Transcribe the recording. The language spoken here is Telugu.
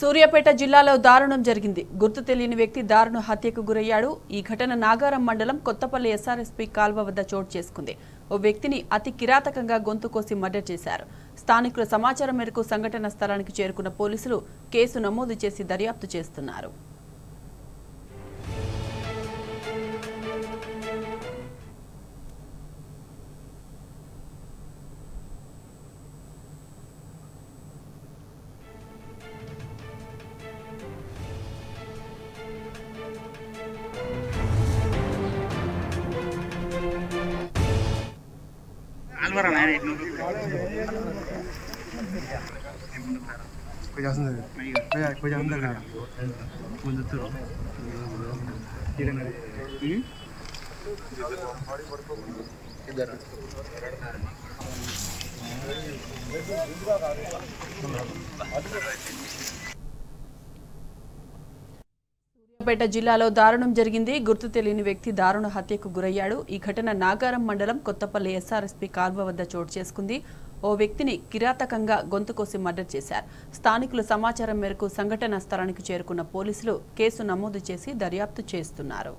సూర్యాపేట జిల్లాలో దారుణం జరిగింది. గుర్తు తెలియని వ్యక్తి దారుణ హత్యకు గురయ్యాడు. ఈ ఘటన నాగారం మండలం కొత్తపల్లి ఎస్ఆర్ఎస్పీ కాల్వ వద్ద చోటు చేసుకుంది. ఓ వ్యక్తిని అతి కిరాతకంగా గొంతు కోసి మర్డర్ చేశారు. స్థానికుల సమాచారం మేరకు సంఘటన స్థలానికి చేరుకున్న పోలీసులు కేసు నమోదు చేసి దర్యాప్తు చేస్తున్నారు. సూర్యాపేట జిల్లాలో దారుణం జరిగింది. గుర్తు తెలియని వ్యక్తి దారుణ హత్యకు గురయ్యాడు. ఈ ఘటన నాగారం మండలం కొత్తపల్లి ఎస్ఆర్ఎస్పీ కాల్వ వద్ద చోటు చేసుకుంది. ఓ వ్యక్తిని కిరాతకంగా గొంతు కోసి మర్డర్ చేశారు. స్థానికుల సమాచారం మేరకు సంఘటన స్థలానికి చేరుకున్న పోలీసులు కేసు నమోదు చేసి దర్యాప్తు చేస్తున్నారు.